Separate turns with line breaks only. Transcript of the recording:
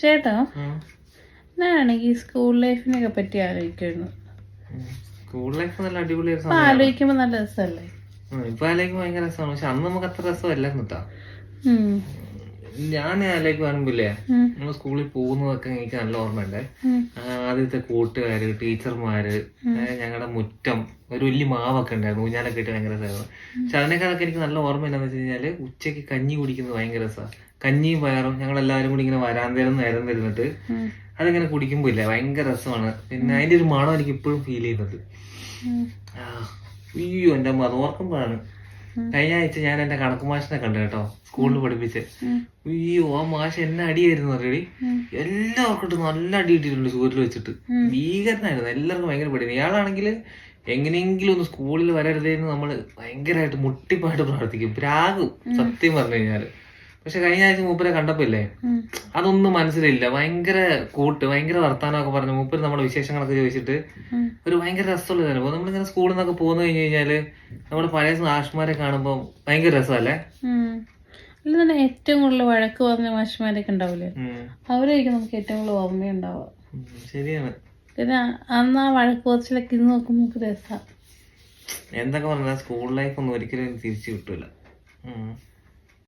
ചേട്ടാ, ഞാനാണെങ്കിൽ സ്കൂൾ ലൈഫിനൊക്കെ പറ്റി ആലോചിക്കുന്നു.
സ്കൂൾ ലൈഫ് നല്ല അടിപൊളിയായിരുന്നു.
ആലോചിക്കുമ്പോ നല്ല രസമല്ലേ?
ഇപ്പൊ ആലോചിക്കുമ്പോ ഭയങ്കര രസമാണ്. പക്ഷെ അന്ന് നമുക്ക് അത്ര രസമല്ലായിരുന്നു കേട്ടോ. ഞാൻ ആലോചിക്കുവാണെങ്കിലേ നമ്മള് സ്കൂളിൽ പോകുന്നതൊക്കെ എനിക്ക് നല്ല ഓർമ്മയുണ്ട്. ആദ്യത്തെ കൂട്ടുകാര്, ടീച്ചർമാര്, ഞങ്ങളുടെ മുറ്റം, ഒരു വലിയ മാവൊക്കെ ഉണ്ടായിരുന്നു, ഊഞ്ഞാലൊക്കെ ഇട്ട് ഭയങ്കര രസമായിരുന്നു. പക്ഷെ അതിനേക്കാളൊക്കെ എനിക്ക് നല്ല ഓർമ്മ എന്താണെന്ന് വെച്ച് കഴിഞ്ഞാല് ഉച്ചയ്ക്ക് കഞ്ഞി കുടിക്കുന്നത് ഭയങ്കര രസമാണ്. കഞ്ഞിയും പയറും ഞങ്ങളെല്ലാവരും കൂടി ഇങ്ങനെ വരാന്തയിൽ നിരന്നിരുന്നിട്ട് അതിങ്ങനെ കുടിക്കുമ്പോ ഇല്ലേ ഭയങ്കര രസമാണ്. പിന്നെ അതിന്റെ ഒരു മണം എനിക്ക് ഇപ്പോഴും ഫീൽ ചെയ്യുന്നത്. അയ്യോ എന്റെ അമ്മ അത് ഓർക്കുമ്പോഴാണ്. കഴിഞ്ഞ ആഴ്ച ഞാൻ എന്റെ കണക്ക് മാഷിനെ കണ്ടു കേട്ടോ, സ്കൂളിൽ പഠിപ്പിച്ച്. അയ്യോ ആ മാഷ് എന്നെ അടിയായിരുന്നു അറിയടി. എല്ലാവർക്കും നല്ല അടി ഇട്ടിട്ടുണ്ട് ചൂരിൽ വെച്ചിട്ട്. ഭീകരനായിരുന്നു, എല്ലാവർക്കും ഭയങ്കര പേടി. ഇയാളാണെങ്കിൽ എങ്ങനെയെങ്കിലും ഒന്ന് സ്കൂളിൽ വരരുതേന്ന് നമ്മള് ഭയങ്കരമായിട്ട് മുട്ടിപ്പായിട്ട് പ്രാർത്ഥിക്കും, പ്രാകും സത്യം പറഞ്ഞു കഴിഞ്ഞാല്. പക്ഷെ കഴിഞ്ഞ ആഴ്ച മൂപ്പരെ കണ്ടപ്പോ ഇല്ലേ അതൊന്നും മനസ്സിലില്ല. ഭയങ്കര കൂട്ട്, ഭയങ്കര വർത്താനമൊക്കെ പറഞ്ഞു. മൂപ്പര് നമ്മുടെ വിശേഷങ്ങളൊക്കെ ചോദിച്ചിട്ട് ഒരു ഭയങ്കര രസമുള്ള അനുഭവം. നമ്മളിങ്ങനെ സ്കൂളിൽ നിന്നൊക്കെ പോന്നു കഴിഞ്ഞു കഴിഞ്ഞാല് നമ്മുടെ പഴയ മാഷ്മാരെ കാണുമ്പോ ഭയങ്കര രസമല്ലേ?
അല്ല തന്നെ ഏറ്റവും കൂടുതൽ വഴക്ക് പറഞ്ഞ മാഷ്മാരൊക്കെ ഉണ്ടാവില്ലേ, അവരായിരിക്കും നമുക്ക് ഏറ്റവും കൂടുതൽ ഓർമ്മയുണ്ടാവുക.
ശരിയാണ്.
പിന്നെ അന്ന് ആ വഴക്ക് കുറച്ചിലൊക്കെ ഇന്ന് നോക്കുമ്പോ നമുക്ക് രസമാണ്.
എന്തൊക്കെ പറഞ്ഞാൽ സ്കൂൾ ലൈഫ് ഒന്നും ഒരിക്കലും തിരിച്ചു കിട്ടൂല.